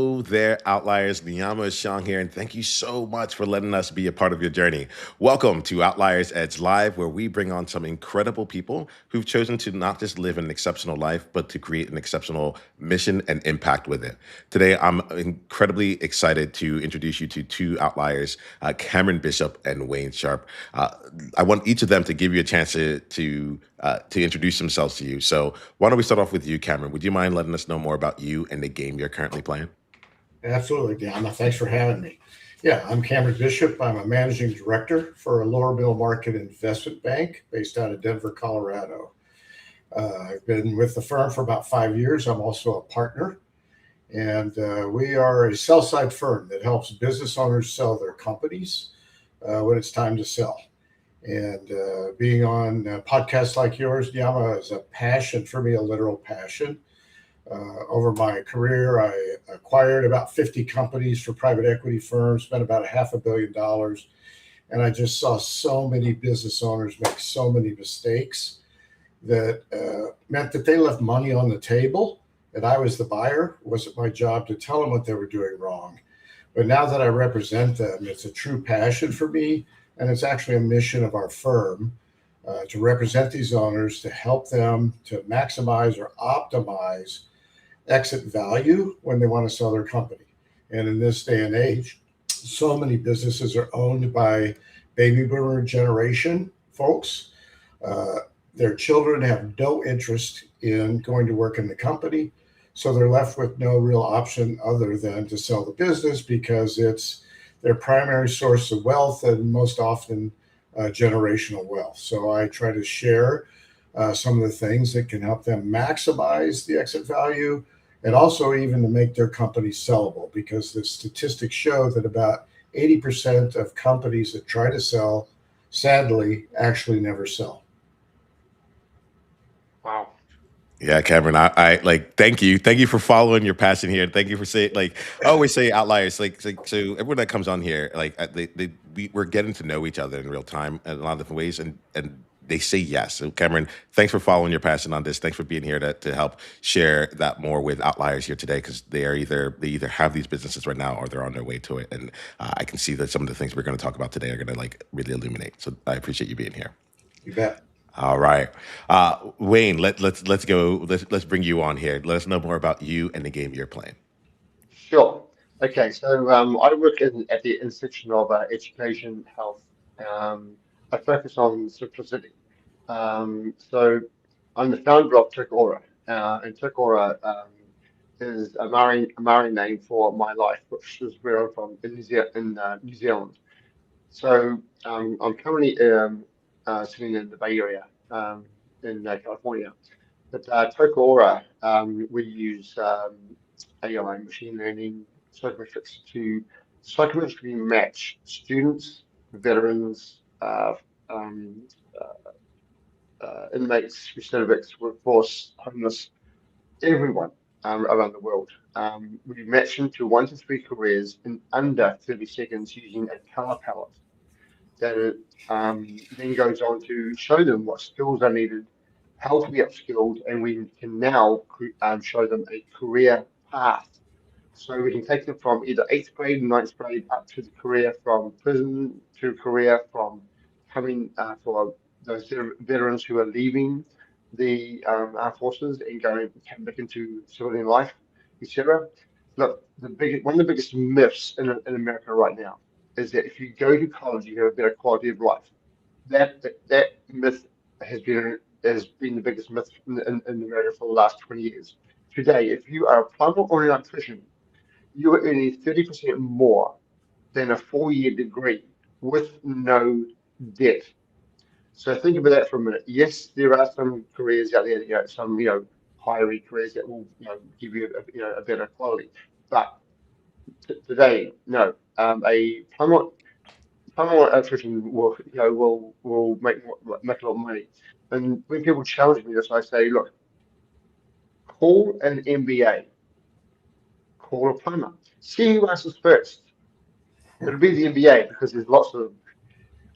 Hello there, Outliers. Niiamah Ashong here, and thank you so much for letting us be a part of your journey. Welcome to Outliers Edge Live, where we bring on some incredible people who've chosen to not just live an exceptional life, but to create an exceptional mission and impact with it. Today, I'm incredibly excited to introduce you to two outliers, Cameron Bishop and Wayne Sharp. Uh, I want each of them to give you a chance to introduce themselves to you. So, why don't we start off with you, Cameron? Would you mind letting us know more about you and the game you're currently playing? Absolutely, Deanna. Thanks for having me. Yeah, I'm Cameron Bishop. I'm a managing director for a lower middle market investment bank based out of Denver, Colorado. I've been with the firm for about 5 years. I'm also a partner, and we are a sell side firm that helps business owners sell their companies when it's time to sell. And being on podcasts like yours, Yama, is a passion for me, a literal passion. Over my career, I acquired about 50 companies for private equity firms, spent about $500 million. And I just saw so many business owners make so many mistakes that meant that they left money on the table. And I was the buyer. It wasn't my job to tell them what they were doing wrong. But now that I represent them, it's a true passion for me. And it's actually a mission of our firm to represent these owners, to help them to maximize or optimize exit value when they want to sell their company. And in this day and age, so many businesses are owned by baby boomer generation folks. Uh, their children have no interest in going to work in the company. So they're left with no real option other than to sell the business because it's their primary source of wealth and most often generational wealth. So I try to share some of the things that can help them maximize the exit value and also even to make their company sellable because the statistics show that about 80% of companies that try to sell, sadly, actually never sell. Wow. Yeah, Cameron, I like thank you for following your passion here. Thank you for saying like I always say outliers like so everyone that comes on here like we're getting to know each other in real time in a lot of different ways and they say yes. So Cameron, thanks for following your passion on this. Thanks for being here to help share that more with outliers here today because they either have these businesses right now or they're on their way to it. And I can see that some of the things we're going to talk about today are going to like really illuminate. So I appreciate you being here. You bet. All right, Wayne. Let's go. Let's bring you on here. Let us know more about you and the game you're playing. Sure. Okay, so I work at the intersection of education, health. Um, I focus on simplicity. So I'm the founder of Aura, and Aura is a Maori name for my life, which is where I'm from in New Zealand. So I'm currently sitting in the Bay Area in California. But Aura, we use AI, machine learning, psychometrics to psychometrically match students, veterans, um, inmates, recidivists, workforce, homeless, everyone around the world. We match them to 1 to 3 careers in under 30 seconds using a color palette that then goes on to show them what skills are needed, how to be upskilled, and we can now show them a career path. So we can take them from either eighth grade, ninth grade, up to the career from prison to career from coming for those veterans who are leaving the armed forces and going back into civilian life, etc. Look, one of the biggest myths in America right now is that if you go to college, you have a better quality of life. That myth has been the biggest myth in America for the last 20 years. Today, if you are a plumber or an electrician, you are earning 30% more than a 4 year degree with no debt. So think about that for a minute. Yes, there are some careers out there, some higher careers that will give you a better quality. But today, no, a plumber electrician will make a lot of money. And when people challenge me this, I say, look, call an MBA, call a plumber, see who answers first. It'll be the NBA because there's lots of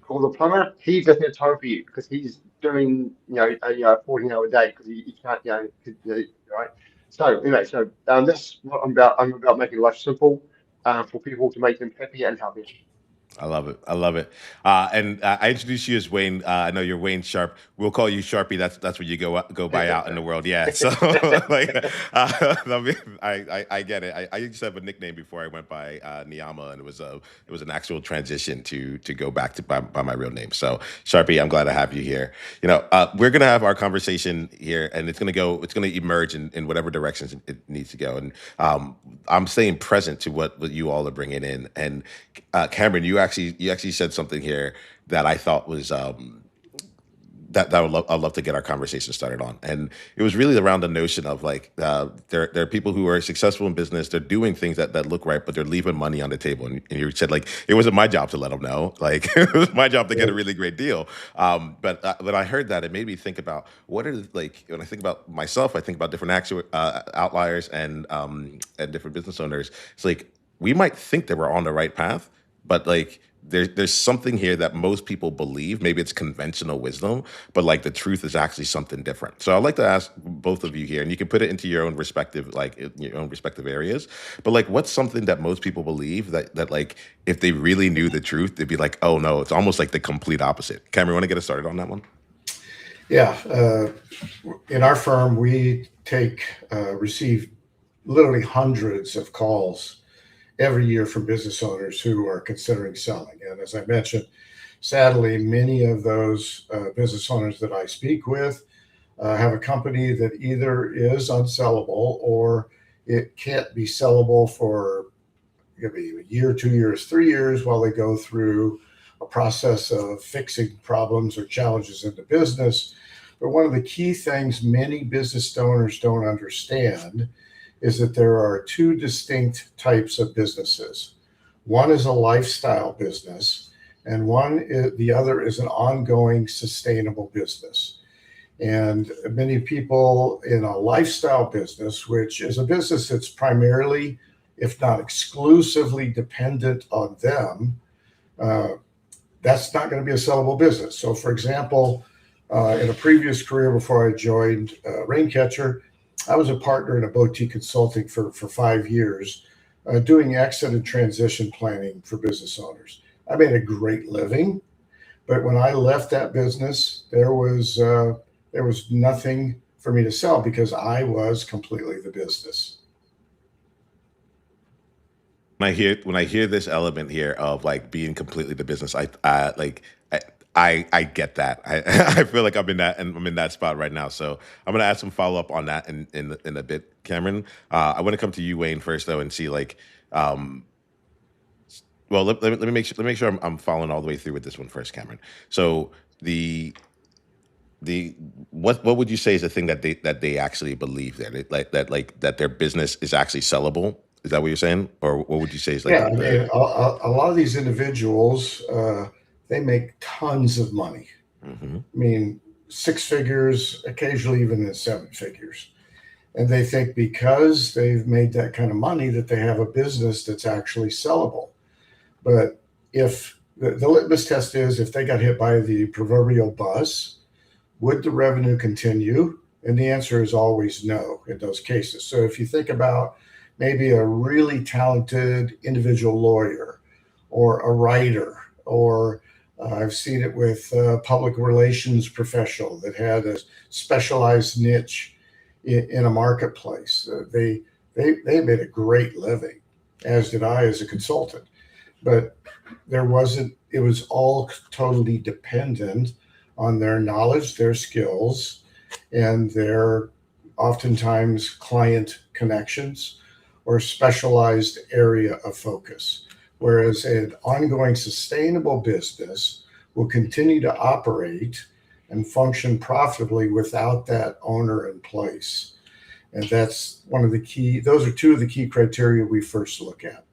call the plumber. He doesn't have time for you because he's doing a 14-hour day because he can't right. So anyway, that's what I'm about. I'm about making life simple for people to make them happier and healthier. I love it. I love it. And I introduced you as Wayne. I know you're Wayne Sharp. We'll call you Sharpie. That's what you go by out in the world. Yeah. So like, I mean, I get it. I used to have a nickname before I went by Niiamah, and it was an actual transition to go back to by my real name. So Sharpie, I'm glad to have you here. We're gonna have our conversation here, and it's gonna emerge in whatever directions it needs to go. And I'm staying present to what you all are bringing in. And Cameron, you actually said something here that I thought was that I'd love to get our conversation started on, and it was really around the notion of like there are people who are successful in business, they're doing things that look right, but they're leaving money on the table, and you said like it wasn't my job to let them know, like it was my job to get a really great deal. But when I heard that, it made me think about what are like when I think about myself, I think about different outliers and different business owners. It's like we might think that we're on the right path, but like there's something here that most people believe. Maybe it's conventional wisdom, but like the truth is actually something different. So I'd like to ask both of you here, and you can put it into your own respective, like in your own respective areas. But like, what's something that most people believe that like if they really knew the truth, they'd be like, oh no, it's almost like the complete opposite. Cameron, want to get us started on that one? Yeah. In our firm, we receive literally hundreds of calls every year from business owners who are considering selling. And as I mentioned, sadly, many of those business owners that I speak with have a company that either is unsellable or it can't be sellable for maybe a year, 2 years, 3 years while they go through a process of fixing problems or challenges in the business. But one of the key things many business owners don't understand is that there are two distinct types of businesses. One is a lifestyle business, and the other is an ongoing sustainable business. And many people in a lifestyle business, which is a business that's primarily, if not exclusively, dependent on them, that's not going to be a sellable business. So, for example, in a previous career before I joined Raincatcher, I was a partner in a boutique consulting for 5 years, doing exit and transition planning for business owners. I made a great living, but when I left that business, there was nothing for me to sell because I was completely the business. When I hear this element here of like being completely the business, I get that. I feel like I'm in that and I'm in that spot right now. So I'm gonna ask some follow up on that in a bit, Cameron. I want to come to you, Wayne, first though, and see like, well, let me make sure I'm following all the way through with this one first, Cameron. So the what would you say is the thing that they actually believe there, like that their business is actually sellable? Is that what you're saying, or what would you say is like Yeah, I mean, a lot of these individuals, they make tons of money. Mhm. I mean, six figures, occasionally even in seven figures. And they think because they've made that kind of money that they have a business that's actually sellable. But if the litmus test is if they got hit by the proverbial bus, would the revenue continue? And the answer is always no in those cases. So if you think about maybe a really talented individual lawyer or a writer, or I've seen it with a public relations professional that had a specialized niche in a marketplace. They made a great living, as did I as a consultant. But it was all totally dependent on their knowledge, their skills, and their oftentimes client connections or specialized area of focus. Whereas an ongoing sustainable business will continue to operate and function profitably without that owner in place. And those are two of the key criteria we first look at.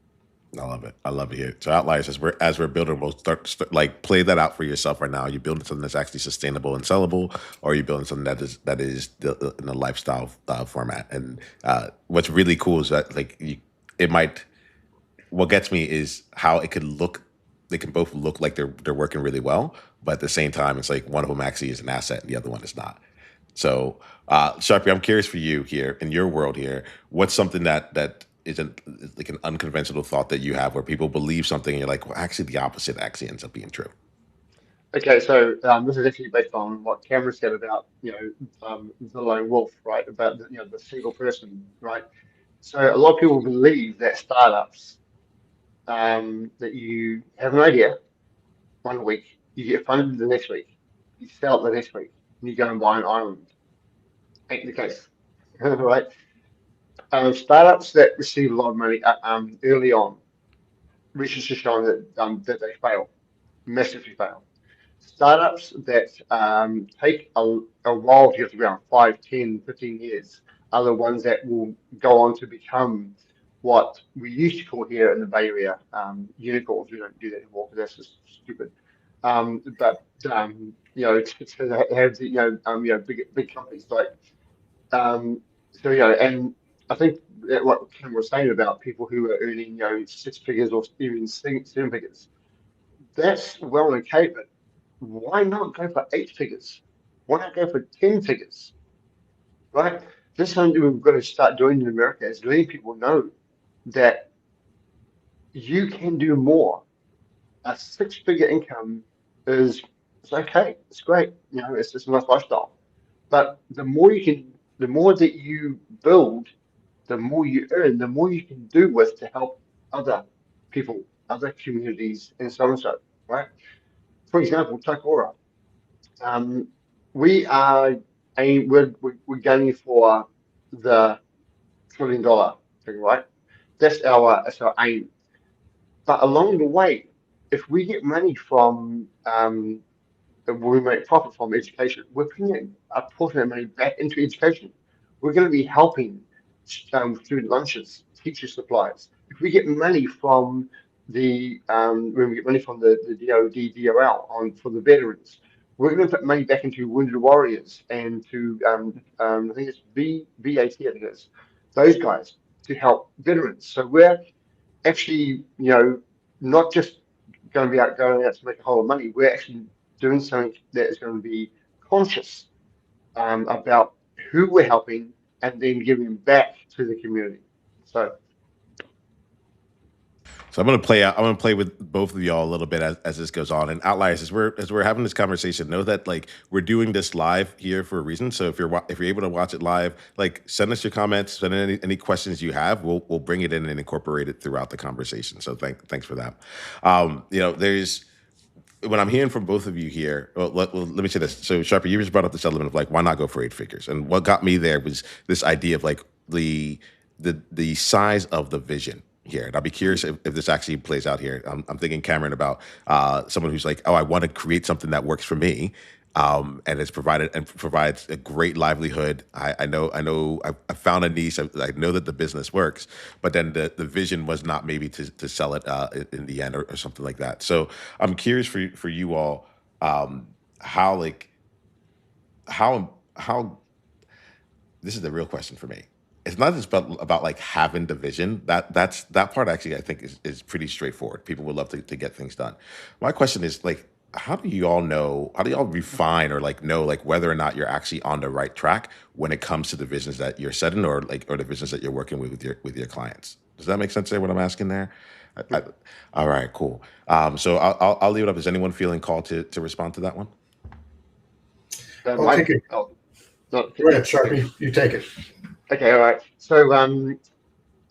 I love it. I love it here. So outliers, as we're building, we'll start like play that out for yourself right now. Are you building something that's actually sustainable and sellable, or are you building something in a lifestyle format? And what's really cool is that like it might. What gets me is how it could look. They can both look like they're working really well, but at the same time, it's like one of them actually is an asset and the other one is not. So, Sharpie, I'm curious for you here in your world here. What's something that isn't like an unconventional thought that you have where people believe something and you're like, well, actually, the opposite actually ends up being true. Okay, so this is actually based on what Cameron said about the lone wolf, right? About the single person, right? So a lot of people believe that startups that you have an idea one week, you get funded the next week, you sell it the next week, and you go and buy an island. Ain't the case, right? Startups that receive a lot of money early on, research has shown that they fail, massively fail. Startups that take a while to get to the ground, 5, 10, 15 years, are the ones that will go on to become what we used to call here in the Bay Area unicorns. We don't do that anymore because that's just stupid. But to have the big companies like and I think that what Kim was saying about people who are earning 6 figures or even 7 figures, that's well and okay, but why not go for 8 figures? Why not go for 10 figures? Right? This is something we've got to start doing in America is letting people know that you can do more. A 6 figure income is it's okay. It's great. It's just a nice lifestyle. But the more that you build, the more you earn, the more you can do with to help other people, other communities, and so on and so, right? For example, Takora. Um, we are we're gunning for the $1 trillion thing, right? That's our aim. But along the way, if we get money from we make profit from education, we're putting a portion of that money back into education. We're going to be helping student lunches, teacher supplies. If we get money from when we get money from the DoD, DOL on for the veterans, we're going to put money back into Wounded Warriors and to I think it's BAT, I think it is, those guys to help veterans. So we're actually, not just going to be going out to make a whole lot of money. We're actually doing something that is going to be conscious about who we're helping and then giving back to the community. So, So I'm gonna play out. I'm gonna play with both of y'all a little bit as this goes on. And outliers, as we're having this conversation, know that like we're doing this live here for a reason. So if you're able to watch it live, like send us your comments, send in any questions you have. We'll bring it in and incorporate it throughout the conversation. So thanks for that. There's when I'm hearing from both of you here, let me say this. So, Sharpie, you just brought up this element of like, why not go for 8 figures? And what got me there was this idea of like the size of the vision here. And I'll be curious if this actually plays out here. I'm thinking, Cameron, about someone who's like, oh, I want to create something that works for me, and it's provides a great livelihood. I found a niche. I know that the business works, but then the vision was not maybe to sell it in the end or something like that. So I'm curious for you all, how like how this is the real question for me. It's not just about like having the vision. That part actually I think is pretty straightforward. People would love to get things done. My question is like, how do y'all refine or like know like whether or not you're actually on the right track when it comes to the visions that you're setting or the visions that you're working with your clients? Does that make sense there? What I'm asking there? All right, cool. So I'll leave it up. Is anyone feeling called to respond to that one? I'll take it. oh, not, Go ahead, okay, Sharpie. You take it. okay, all right. So,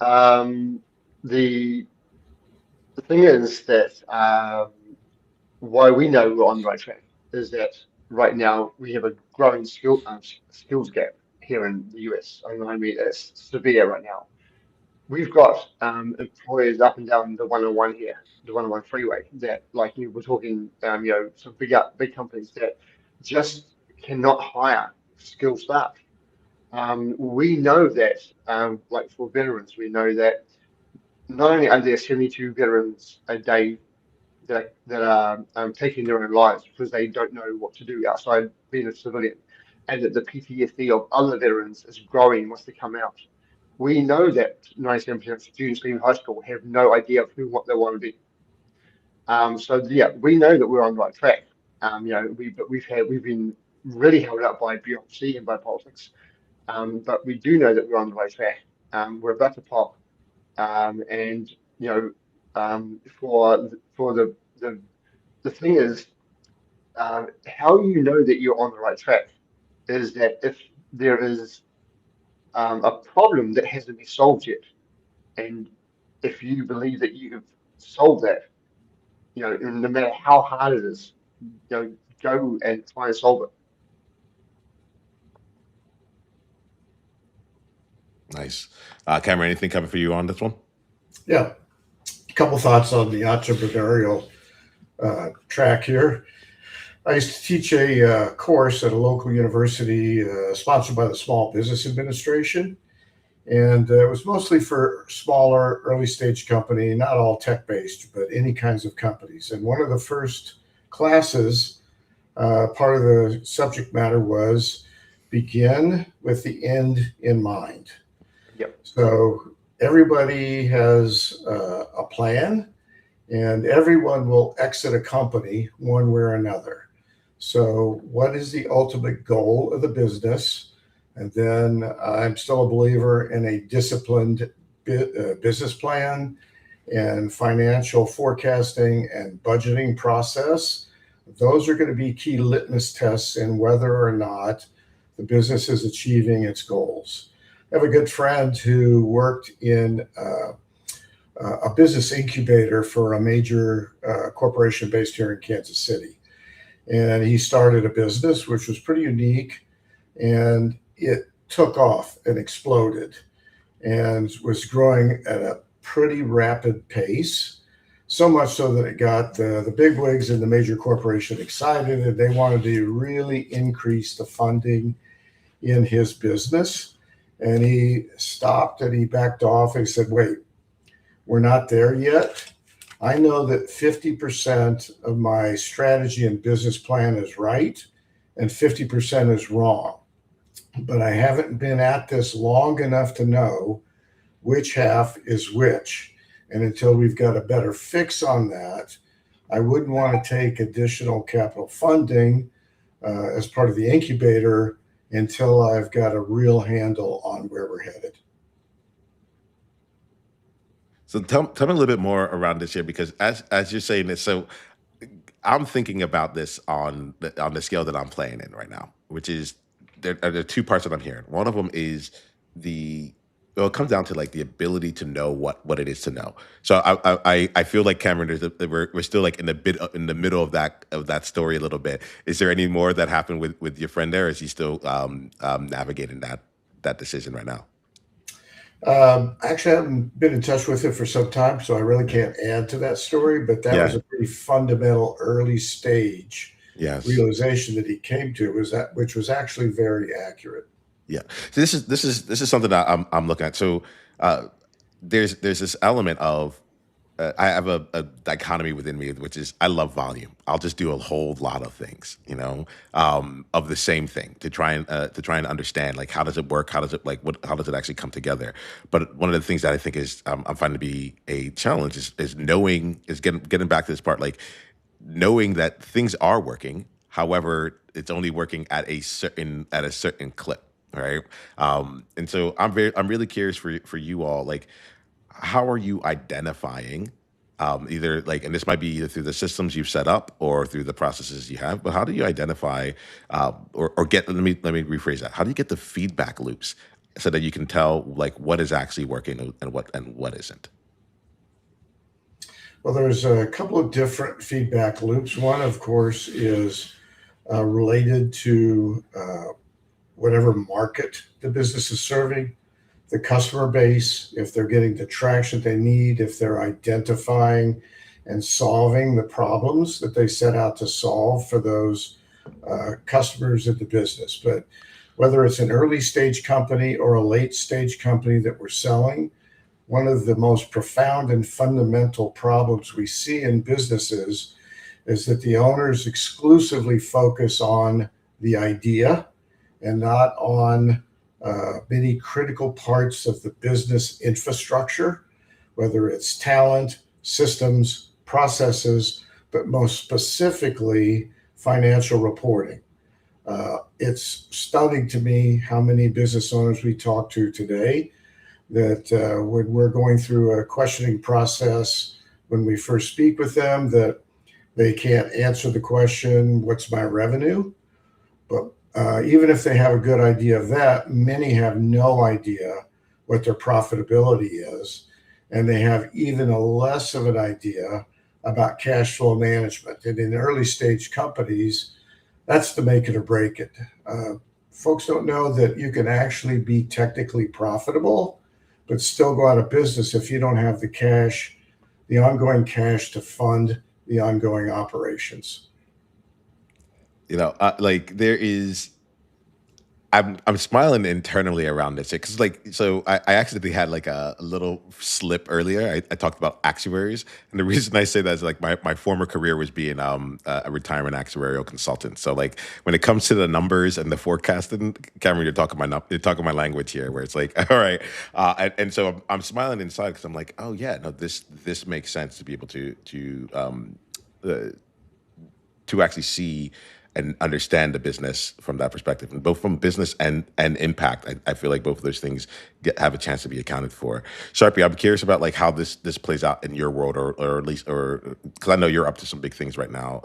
um, the the thing is that why we know we're on the right track is that right now we have a growing skills gap here in the US. I mean, it's severe right now. We've got employers up and down the 101 here, the 101 freeway, that like you were talking, some big companies that just cannot hire skilled staff. We know that, like for veterans, we know that not only are there 72 veterans a day that are taking their own lives because they don't know what to do outside being a civilian, and that the PTSD of other veterans is growing once they come out. We know that 97% of students leaving high school have no idea of who what they want to be. So yeah, we know that we're on the right track. But we've been really held up by bureaucracy and by politics. But we do know that we're on the right track. We're about to pop, and for the thing is, how you know that you're on the right track is that if there is a problem that hasn't been solved yet, and if you believe that you have solved that, no matter how hard it is, go and try and solve it. Nice. Cameron, anything coming for you on this one? Yeah, a couple thoughts on the entrepreneurial track here. I used to teach a course at a local university sponsored by the Small Business Administration. And it was mostly for smaller, early stage company, not all tech based, but any kinds of companies. And one of the first classes, part of the subject matter was begin with the end in mind. Yep. So everybody has a plan, and everyone will exit a company one way or another. So, what is the ultimate goal of the business? And then I'm still a believer in a disciplined business plan and financial forecasting and budgeting process. Those are going to be key litmus tests in whether or not the business is achieving its goals. I have a good friend who worked in a business incubator for a major corporation based here in Kansas City. And he started a business which was pretty unique, and it took off and exploded and was growing at a pretty rapid pace, so much so that it got the bigwigs in the major corporation excited, and they wanted to really increase the funding in his business. And he stopped and he backed off and he said, wait, we're not there yet. I know that 50% of my strategy and business plan is right and 50% is wrong. But I haven't been at this long enough to know which half is which. And until we've got a better fix on that, I wouldn't want to take additional capital funding as part of the incubator until I've got a real handle on where we're headed. So tell me a little bit more around this here, because as you're saying this, so I'm thinking about this on the scale that I'm playing in right now, which is there are two parts that I'm hearing. One of them is it comes down to like the ability to know what it is to know. So I feel like Cameron, we're still like in the middle of that story a little bit. Is there any more that happened with your friend there? Or is he still navigating that decision right now? Actually, I haven't been in touch with him for some time, so I really can't add to that story. But that was a pretty fundamental early stage realization that he came to, which was actually very accurate. Yeah. So this is something that I'm looking at. So there's this element of I have a dichotomy within me, which is I love volume. I'll just do a whole lot of things, of the same thing to try and understand, like, how does it work? How does it how does it actually come together? But one of the things that I think is I'm finding to be a challenge is getting back to this part, like knowing that things are working. However, it's only working at a certain clip. Right. And so I'm really curious for you all, like, how are you identifying either like, and this might be either through the systems you've set up or through the processes you have, but how do you identify or get, let me rephrase that. How do you get the feedback loops so that you can tell like what is actually working and what isn't? Well, there's a couple of different feedback loops. One, of course, is related to whatever market the business is serving, the customer base, if they're getting the traction they need, if they're identifying and solving the problems that they set out to solve for those customers of the business. But whether it's an early stage company or a late stage company that we're selling, one of the most profound and fundamental problems we see in businesses is that the owners exclusively focus on the idea and not on many critical parts of the business infrastructure, whether it's talent, systems, processes, but most specifically financial reporting. It's stunning to me how many business owners we talk to today that when we're going through a questioning process, when we first speak with them, that they can't answer the question, what's my revenue? But even if they have a good idea of that, many have no idea what their profitability is. And they have even a less of an idea about cash flow management. And in early stage companies, that's the make it or break it. Folks don't know that you can actually be technically profitable, but still go out of business if you don't have the cash, the ongoing cash to fund the ongoing operations. Like there is, I'm smiling internally around this because I accidentally had like a little slip earlier. I talked about actuaries, and the reason I say that is like my former career was being a retirement actuarial consultant. So like when it comes to the numbers and the forecasting, Cameron, you're talking my language here, where it's like all right, and so I'm smiling inside because I'm like, oh yeah, no, this makes sense to be able uh, to actually see and understand the business from that perspective, and both from business and impact. I feel like both of those things have a chance to be accounted for. Sharpie, I'm curious about like how this plays out in your world, or at least, or because I know you're up to some big things right now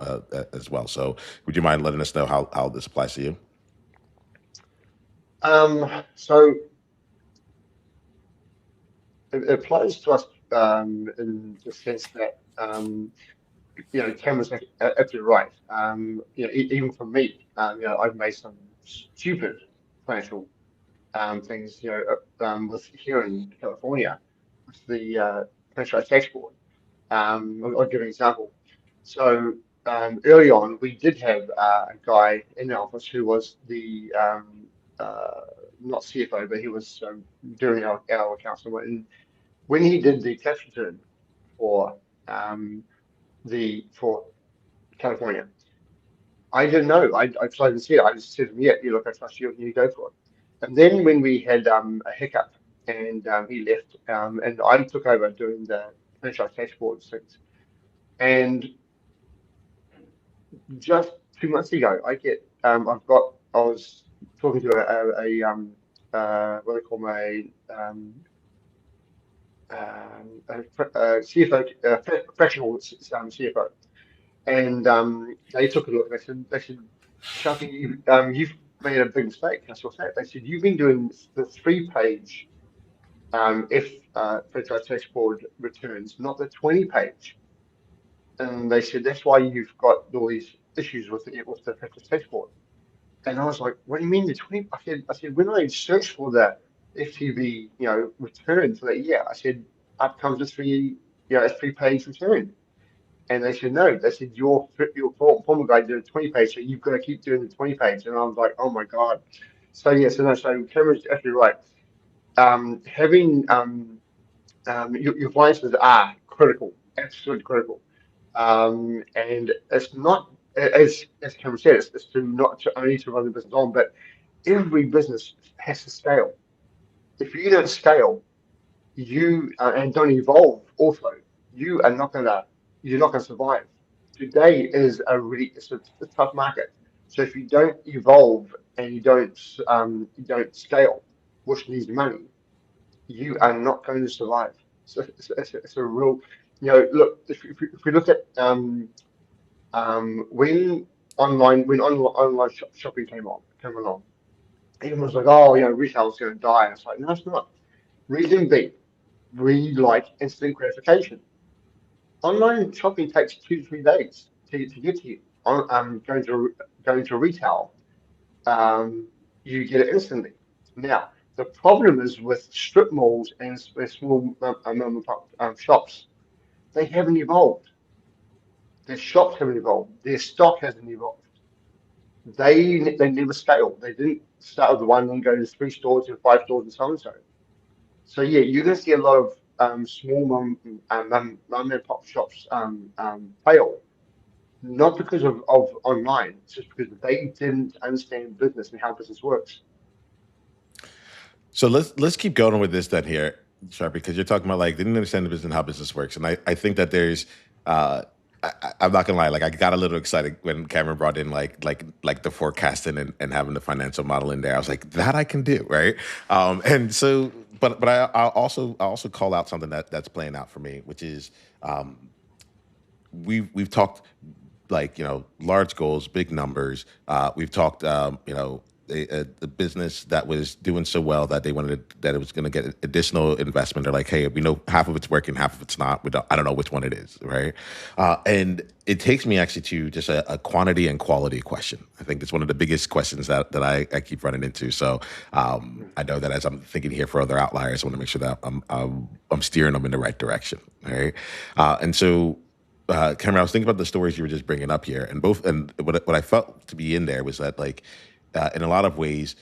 as well. So would you mind letting us know how this applies to you? So it applies to us in the sense that Cameron's absolutely right. Even for me, I've made some stupid financial things, with here in California, with the franchise tax board. I'll give an example. So early on, we did have a guy in the office who was the uh, not CFO, but he was doing our accounts. And when he did the tax return for for California, I didn't know. I tried to see it. I just said, yeah, you look, I trust you, you go for it. And then when we had a hiccup and he left, and I took over doing the franchise tax board things. And just 2 months ago, I was talking to what do they call my CFO, fractional CFO, and they took a look. They said, Sharky, you've made a big mistake. I said, what's that? They said you've been doing the 3-page F franchise tax board returns, not the 20-page. And they said that's why you've got all these issues with the franchise tax board. And I was like, what do you mean the 20? I said, when I searched for the FTB, return for that year, I said, up comes a 3-page return. And they said, no, they said, your former guy did a 20-page, so you've got to keep doing the 20-page. And I was like, oh my God. So, yeah, so Cameron's absolutely right. Having your finances are critical, absolutely critical. And it's not, as Cameron said, it's to not to only to run the business on, but every business has to scale. If you don't scale, you and don't evolve also, you are not gonna you're not gonna survive. Today is it's a tough market. So if you don't evolve and you don't scale, which needs money, you are not going to survive. So it's a real, look, if we look at when online shopping came along, everyone was like, oh, retail's going to die. It's like, no, it's not. Reason being, we like instant gratification. Online shopping takes 2 to 3 days to get to you. Going to retail, you get it instantly. Now, the problem is with strip malls and small mom and pop shops. They haven't evolved. Their shops haven't evolved. Their stock hasn't evolved. They never scaled. They didn't start with one and go to 3 stores and 5 stores and so on so. So yeah, you're going to see a lot of small mom and pop shops fail, not because of online, it's just because they didn't understand business and how business works. So let's keep going with this then here, Sharpie, because you're talking about like they didn't understand the business and how business works, and I think that there's I'm not gonna lie. Like I got a little excited when Cameron brought in like the forecasting and having the financial model in there. I was like, that I can do, right? And so, but I also call out something that's playing out for me, which is um, we've talked like large goals, big numbers. We've talked a business that was doing so well that they wanted that it was going to get additional investment. They're like, hey, we know half of it's working, half of it's not. I don't know which one it is, right? And it takes me actually to just a quantity and quality question. I think it's one of the biggest questions that I keep running into. So I know that as I'm thinking here for other outliers, I want to make sure that I'm steering them in the right direction, right? And so Cameron, I was thinking about the stories you were just bringing up here, and what I felt to be in there was that like in a lot of ways,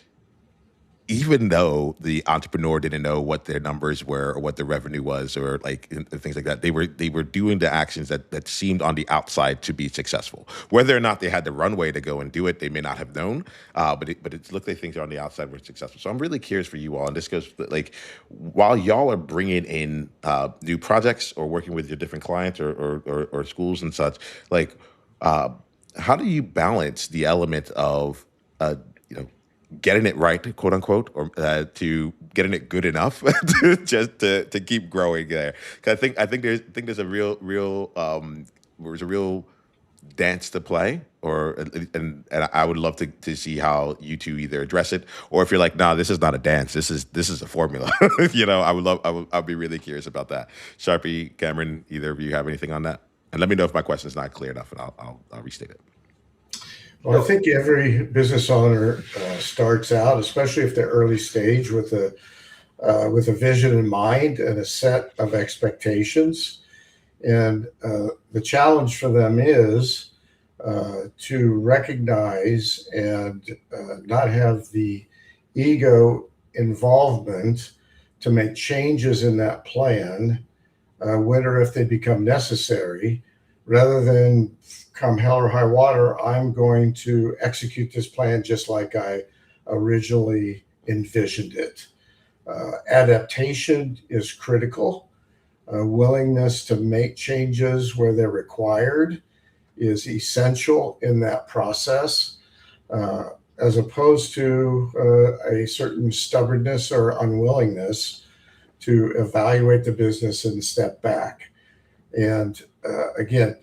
even though the entrepreneur didn't know what their numbers were or what their revenue was or like and things like that, they were doing the actions that seemed on the outside to be successful. Whether or not they had the runway to go and do it, they may not have known. But it looked like things on the outside were successful. So I'm really curious for you all, and this goes like while y'all are bringing in new projects or working with your different clients or schools and such, like uh, how do you balance the element of uh, you know getting it right, quote unquote, or to getting it good enough to keep growing there. 'Cause I think there's a real dance to play, or and I would love to see how you two either address it, or if you're like, nah, this is not a dance, this is a formula. I'd be really curious about that. Sharpie, Cameron, either of you have anything on that? And let me know if my question is not clear enough, and I'll restate it. Well, I think every business owner starts out, especially if they're early stage, with a vision in mind and a set of expectations. And the challenge for them is to recognize and not have the ego involvement to make changes in that plan when or if they become necessary, rather than come hell or high water, I'm going to execute this plan just like I originally envisioned it. Adaptation is critical. Willingness to make changes where they're required is essential in that process, as opposed to a certain stubbornness or unwillingness to evaluate the business and step back. And again,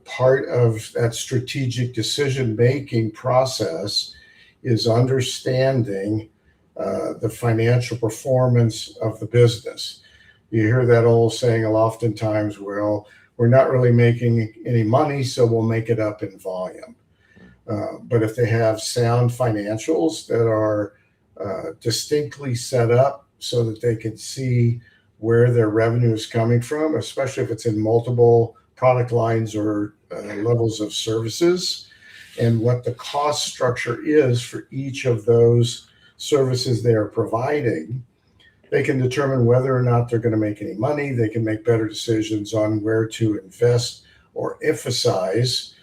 part of that strategic decision making process is understanding the financial performance of the business. You hear that old saying oftentimes, well, we're not really making any money, so we'll make it up in volume. But if they have sound financials that are distinctly set up so that they can see where their revenue is coming from, especially if it's in multiple product lines or levels of services, and what the cost structure is for each of those services they are providing, they can determine whether or not they're going to make any money. They can make better decisions on where to invest or emphasize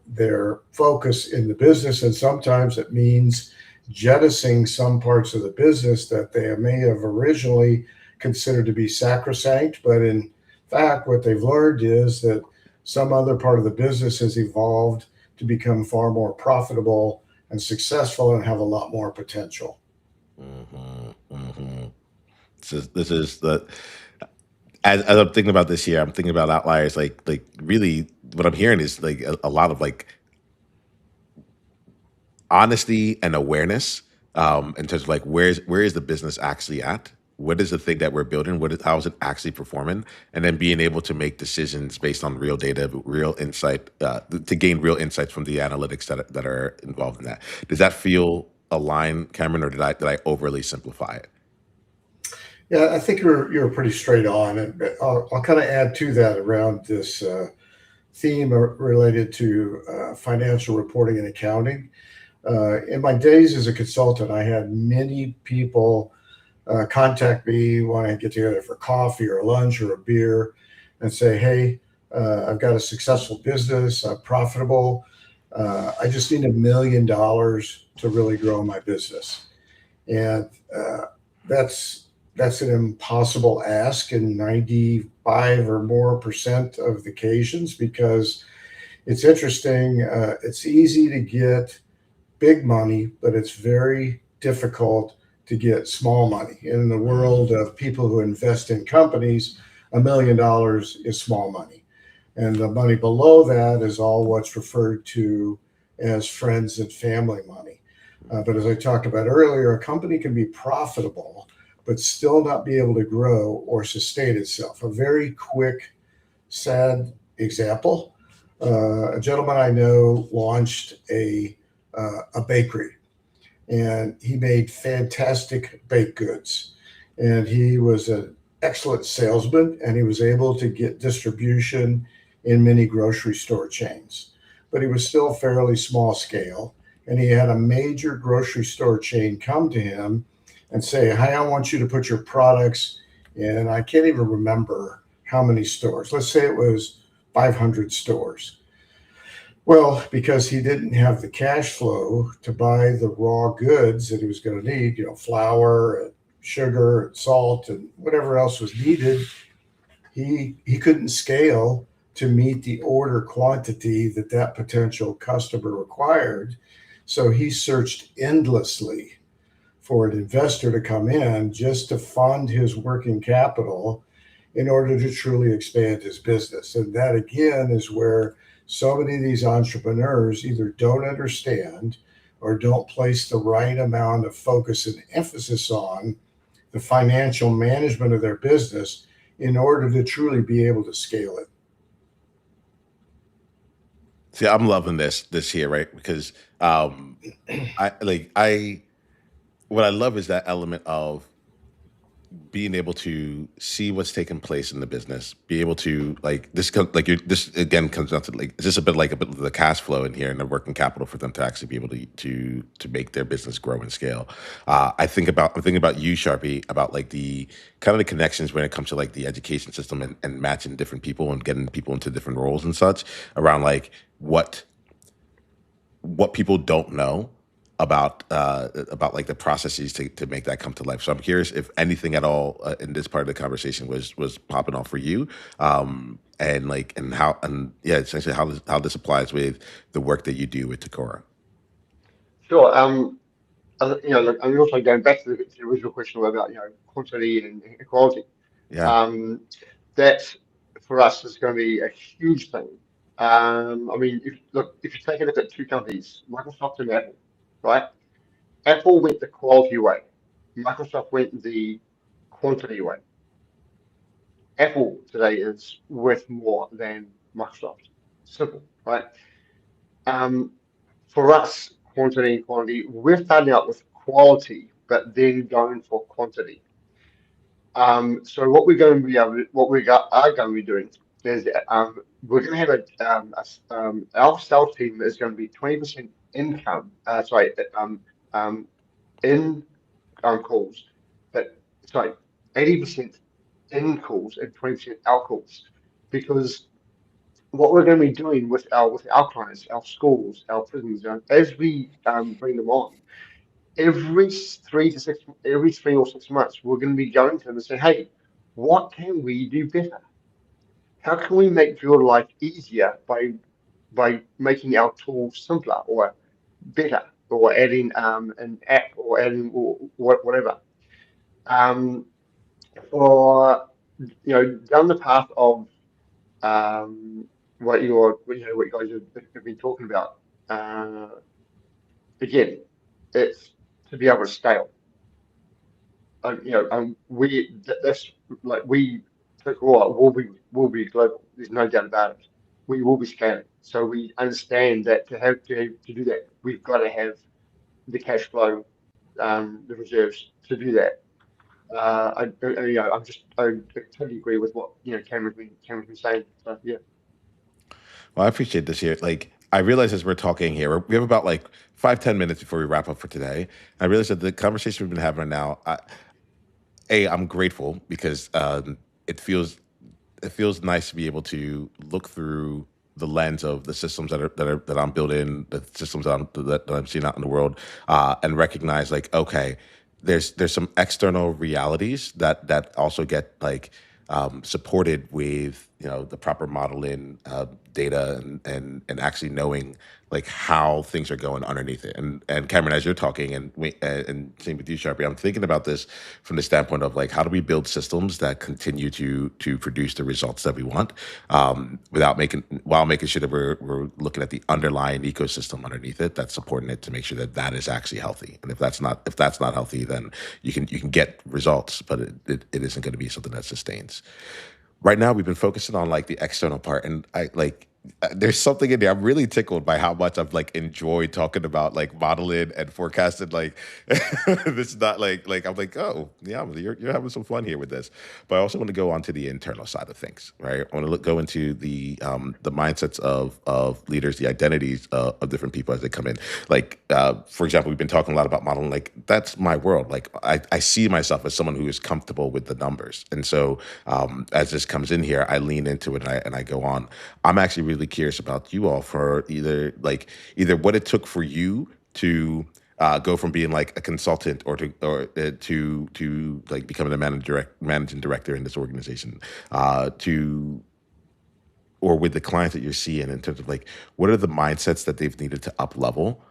their focus in the business. And sometimes it means jettisoning some parts of the business that they may have originally considered to be sacrosanct. But in fact, what they've learned is that some other part of the business has evolved to become far more profitable and successful and have a lot more potential. Mm-hmm, mm-hmm. This is the as I'm thinking about this year, I'm thinking about outliers. Like really, what I'm hearing is like a lot of like honesty and awareness in terms of like where is the business actually at? What is the thing that we're building? How is it actually performing? And then being able to make decisions based on real data, real insight, to gain real insights from the analytics that are involved in that. Does that feel aligned, Cameron, or did I overly simplify it? Yeah, I think you're pretty straight on, and I'll kind of add to that around this theme related to financial reporting and accounting. In my days as a consultant, I had many people contact me, want to get together for coffee or lunch or a beer, and say, "Hey, I've got a successful business, I'm profitable. I just need $1 million to really grow my business." And that's that's an impossible ask in 95 or more percent of the occasions, because it's interesting. It's easy to get big money, but it's very difficult to get small money. In the world of people who invest in companies, $1 million is small money. And the money below that is all what's referred to as friends and family money. But as I talked about earlier, a company can be profitable, but still not be able to grow or sustain itself. A very quick, sad example: a gentleman I know launched a bakery, and he made fantastic baked goods. And he was an excellent salesman, and he was able to get distribution in many grocery store chains. But he was still fairly small scale. And he had a major grocery store chain come to him and say, "Hey, I want you to put your products in," I can't even remember how many stores. Let's say it was 500 stores. Well, because he didn't have the cash flow to buy the raw goods that he was going to need, flour and sugar and salt and whatever else was needed, he couldn't scale to meet the order quantity that that potential customer required. So he searched endlessly for an investor to come in just to fund his working capital in order to truly expand his business. And that again is where so many of these entrepreneurs either don't understand or don't place the right amount of focus and emphasis on the financial management of their business in order to truly be able to scale it. See, I'm loving this here, right? Because I what I love is that element of being able to see what's taking place in the business, be able to this again comes down to like it's just a bit of the cash flow in here and the working capital for them to actually be able to make their business grow and scale. I'm thinking about you, Sharpie, about like the kind of the connections when it comes to like the education system and matching different people and getting people into different roles and such around like what people don't know about like the processes to make that come to life. So I'm curious if anything at all in this part of the conversation was popping off for you, and like and how and yeah, essentially how this applies with the work that you do with Takora. Sure. Look, I'm also going back to the original question about, quantity and equality. Yeah, Um, that for us is going to be a huge thing. I mean, if you take a look at two companies, Microsoft and Apple, right? Apple went the quality way. Microsoft went the quantity way. Apple today is worth more than Microsoft. Simple, right? Um, for us, quantity and quantity, we're starting out with quality, but then going for quantity. So what we're going to be able, what we got, are going to be doing is we're going to have our sales team is going to be 20% income, um, in calls, but sorry, 80% in calls and 20% out calls, because what we're going to be doing with our clients, our schools, our prisons, as we bring them on, every 3 or 6 months, we're going to be going to them and say, hey, what can we do better? How can we make your life easier by making our tools simpler or better, or adding an app, or adding or whatever. Um, or down the path of um, what you guys have been talking about. Uh, Again, it's to be able to scale. That's like we took all will be global. There's no doubt about it. We will be scaling. So we understand that to do that, we've got to have the cash flow, the reserves to do that. I totally agree with what Cameron's been saying. So yeah. well, I appreciate this here. Like I realize as we're talking here, we have about like 5-10 minutes before we wrap up for today. I realize that the conversation we've been having right now, I'm grateful because it feels nice to be able to look through the lens of the systems that I'm building, the systems that I'm seeing out in the world, and recognize like, okay, there's some external realities that also get like supported with the proper modeling, data, and actually knowing like how things are going underneath it. And Cameron, as you're talking, and same with you, Sharpie, I'm thinking about this from the standpoint of like how do we build systems that continue to produce the results that we want, without making sure that we're looking at the underlying ecosystem underneath it that's supporting it to make sure that that is actually healthy. And if that's not healthy, then you can get results, but it isn't going to be something that sustains. Right now we've been focusing on like the external part, and I like there's something in there. I'm really tickled by how much I've like enjoyed talking about like modeling and forecasting. Like this is not like I'm like, oh yeah, you're having some fun here with this. But I also want to go on to the internal side of things, right? I want to go into the mindsets of leaders, the identities of different people as they come in. Like for example, we've been talking a lot about modeling. Like that's my world. Like I see myself as someone who is comfortable with the numbers, and so as this comes in here, I lean into it, and I go on. I'm actually really curious about you all for either what it took for you to go from being like a consultant or to like becoming a managing director in this organization, to or with the clients that you're seeing, in terms of like what are the mindsets that they've needed to up level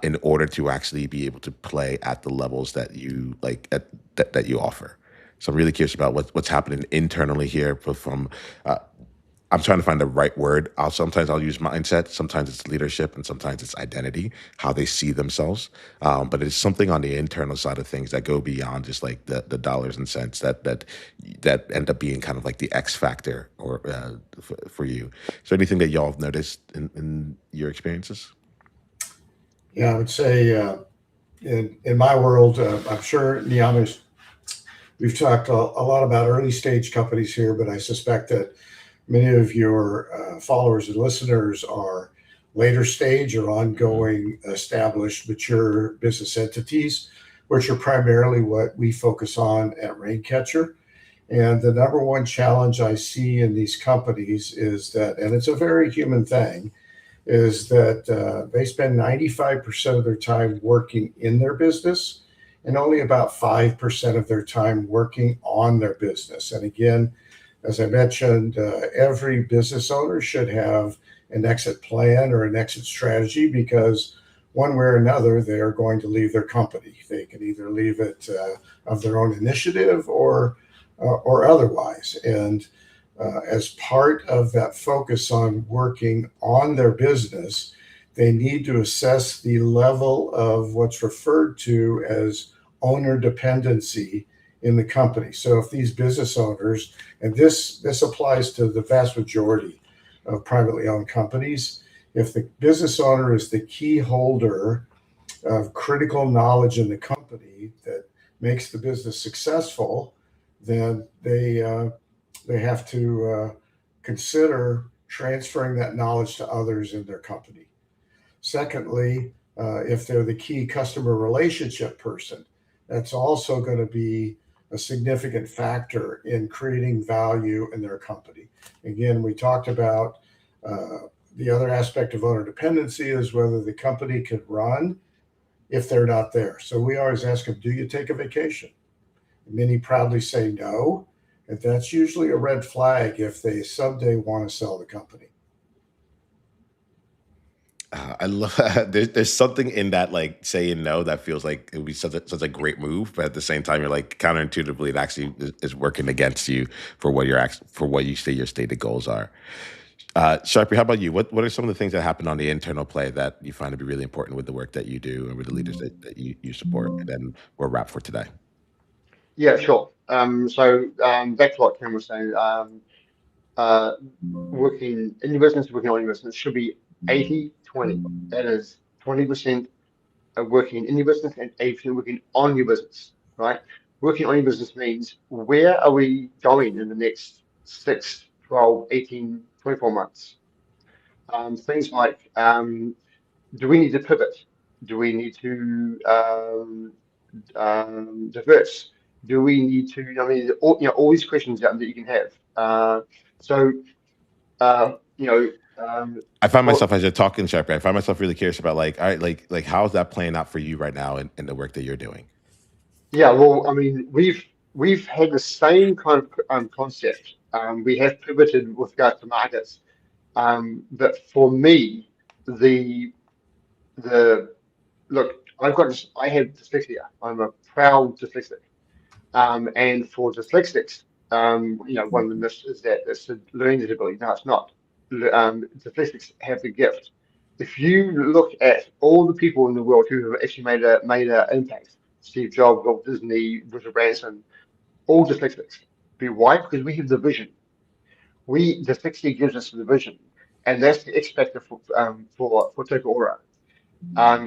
in order to actually be able to play at the levels that you like that you offer. So I'm really curious about what's happening internally here, but from I'm trying to find the right word. I'll use mindset. Sometimes it's leadership, and sometimes it's identity, how they see themselves. But it's something on the internal side of things that go beyond just like the dollars and cents that end up being kind of like the X factor or for you. Is there anything that y'all have noticed in your experiences? Yeah, I would say in my world, I'm sure Niiamah, we've talked a lot about early stage companies here, but I suspect that many of your followers and listeners are later stage or Hmm. ongoing, established, mature business entities, which are primarily what we focus on at Raincatcher. And the number one challenge I see in these companies is that, and it's a very human thing, is that they spend 95% of their time working in their business and only about 5% of their time working on their business. And again, as I mentioned, every business owner should have an exit plan or an exit strategy because one way or another, they are going to leave their company. They can either leave it of their own initiative or otherwise. And as part of that focus on working on their business, they need to assess the level of what's referred to as owner dependency in the company. So if these business owners, and this applies to the vast majority of privately owned companies, if the business owner is the key holder of critical knowledge in the company that makes the business successful, then they have to consider transferring that knowledge to others in their company. Secondly, if they're the key customer relationship person, that's also going to be a significant factor in creating value in their company. Again, we talked about the other aspect of owner dependency is whether the company could run if they're not there. So we always ask them, do you take a vacation? Many proudly say no. And that's usually a red flag if they someday want to sell the company. I love there's something in that like saying no that feels like it would be such a great move, but at the same time you're like counterintuitively it actually is working against you for for what you say your stated goals are. Sharpie, how about you? What are some of the things that happen on the internal play that you find to be really important with the work that you do and with the leaders that you support? And then we'll wrap for today. Yeah, sure. Back to what Ken was saying. Uh, Working in your business, working on your business should be 80/20. That is 20% working in your business and 80% working on your business, right? Working on your business means where are we going in the next 6, 12, 18, 24 months? Things like do we need to pivot? Do we need to diverse? Do we need to, I mean, all these questions that you can have. So, you know, I find for myself as you're talking, Sharpie, I find myself really curious about like, all right, like how's that playing out for you right now in the work that you're doing? Yeah, well, I mean, we've had the same kind of concept. We have pivoted with regards to markets, but for me, the the look, I have dyslexia. I'm a proud dyslexic. And for dyslexics, one of the myths is that it's a learning disability. No, it's not. Dyslexics have the gift. If you look at all the people in the world who have actually made an impact, Steve Jobs, Walt Disney, Richard Branson, all dyslexics. Why? Because we have the vision. Dyslexia gives us the vision, and that's the X factor for Toka Ora.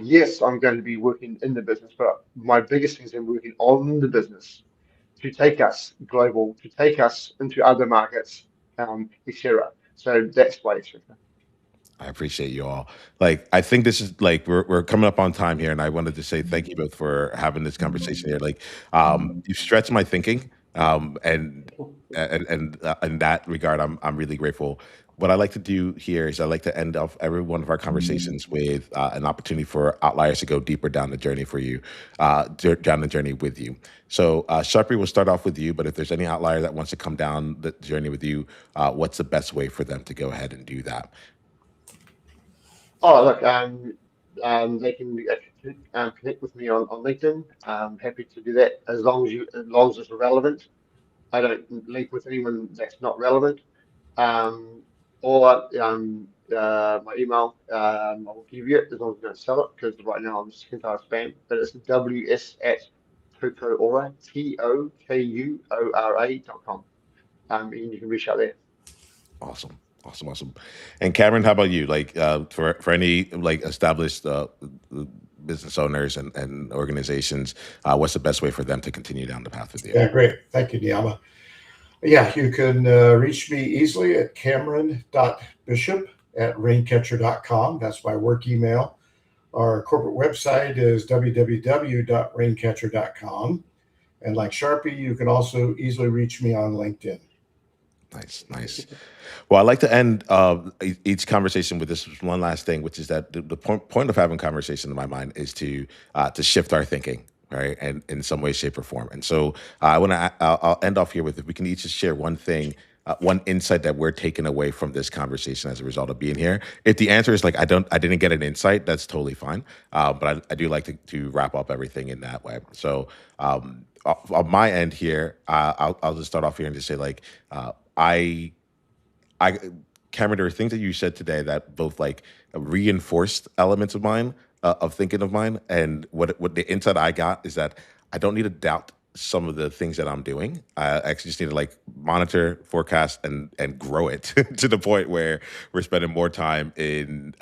Yes, I'm going to be working in the business, but my biggest thing is I'm working on the business to take us global, to take us into other markets, etc. So that's why it's different. I appreciate you all. Like, I think this is like we're coming up on time here, and I wanted to say thank you both for having this conversation here. Like, you stretched my thinking, and in that regard, I'm really grateful. What I like to do here is I like to end off every one of our conversations with an opportunity for outliers to go deeper down the journey for you, down the journey with you. So, Sharpie, we'll start off with you. But if there's any outlier that wants to come down the journey with you, what's the best way for them to go ahead and do that? Oh, look, they can connect with me on LinkedIn. I'm happy to do that as long as it's relevant. I don't link with anyone that's not relevant. Um, or my email, I will give you it as long as you don't sell it, because right now I'm sick and tired of spam. But it's ws at tokoora, tokuora.com. And you can reach out there. Awesome. Awesome. Awesome. And Cameron, how about you? Like, for any like established business owners and organizations, what's the best way for them to continue down the path with you? Yeah, great. Thank you, Niiamah. Yeah, you can reach me easily at cameron.bishop@raincatcher.com. That's my work email. Our corporate website is www.raincatcher.com. And like Sharpie, you can also easily reach me on LinkedIn. Nice, nice. Well, I like to end each conversation with this one last thing, which is that the point of having conversation in my mind is to shift our thinking, right, and in some way, shape, or form. And so I'll end off here with if we can each just share one thing, one insight that we're taking away from this conversation as a result of being here. If the answer is like I didn't get an insight, that's totally fine. But I do like to wrap up everything in that way. So on my end here, I'll just start off here and just say like I I Cameron, there are things that you said today that both like reinforced elements of mine, of thinking of mine, and what the insight I got is that I don't need to doubt some of the things that I'm doing. I actually just need to like monitor, forecast, and grow it to the point where we're spending more time taking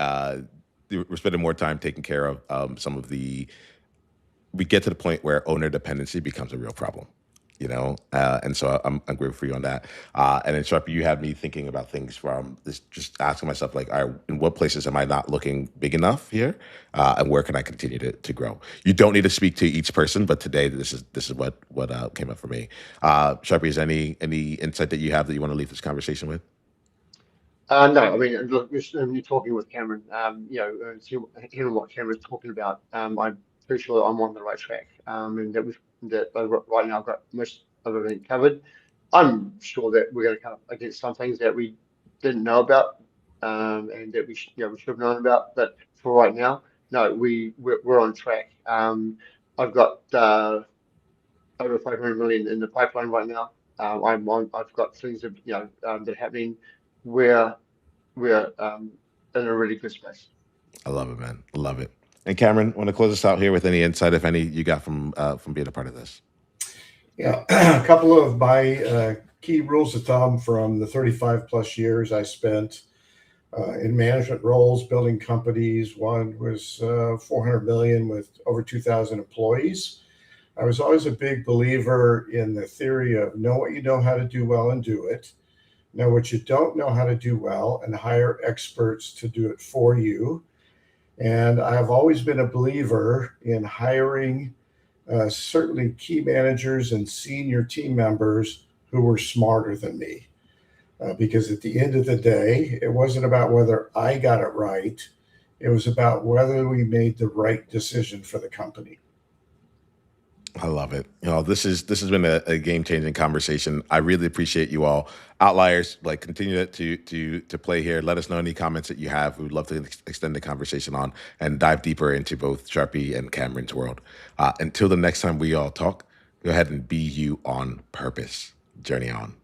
care of some of the we get to the point where owner dependency becomes a real problem, and so I'm grateful for you on that. And then Sharpie, you had me thinking about things from this, just asking myself like, all right, in what places am I not looking big enough here, and where can I continue to grow? You don't need to speak to each person, but today this is what came up for me. Sharpie, is any insight that you have that you want to leave this conversation with? No, I mean, look, you're talking with Cameron, hearing what Cameron's talking about, I'm pretty sure I'm on the right track, and right now I've got most of everything covered. I'm sure that we're going to come up against some things that we didn't know about, and that we should have known about. But for right now, no, we're on track. I've got over 500 million in the pipeline right now. I've got things that are happening where we're in a really good space. I love it, man. I love it. And Cameron, want to close us out here with any insight, if any, you got from being a part of this? Yeah, a couple of my key rules of thumb from the 35 plus years I spent in management roles, building companies. One was 400 million with over 2,000 employees. I was always a big believer in the theory of know what you know how to do well and do it. Know what you don't know how to do well and hire experts to do it for you. And I've always been a believer in hiring certainly key managers and senior team members who were smarter than me. Because at the end of the day, it wasn't about whether I got it right. It was about whether we made the right decision for the company. I love it. This has been a game changing conversation. I really appreciate you all. Outliers, like continue to play here. Let us know any comments that you have. We would love to extend the conversation on and dive deeper into both Sharpie and Cameron's world. Until the next time we all talk, go ahead and be you on purpose. Journey on.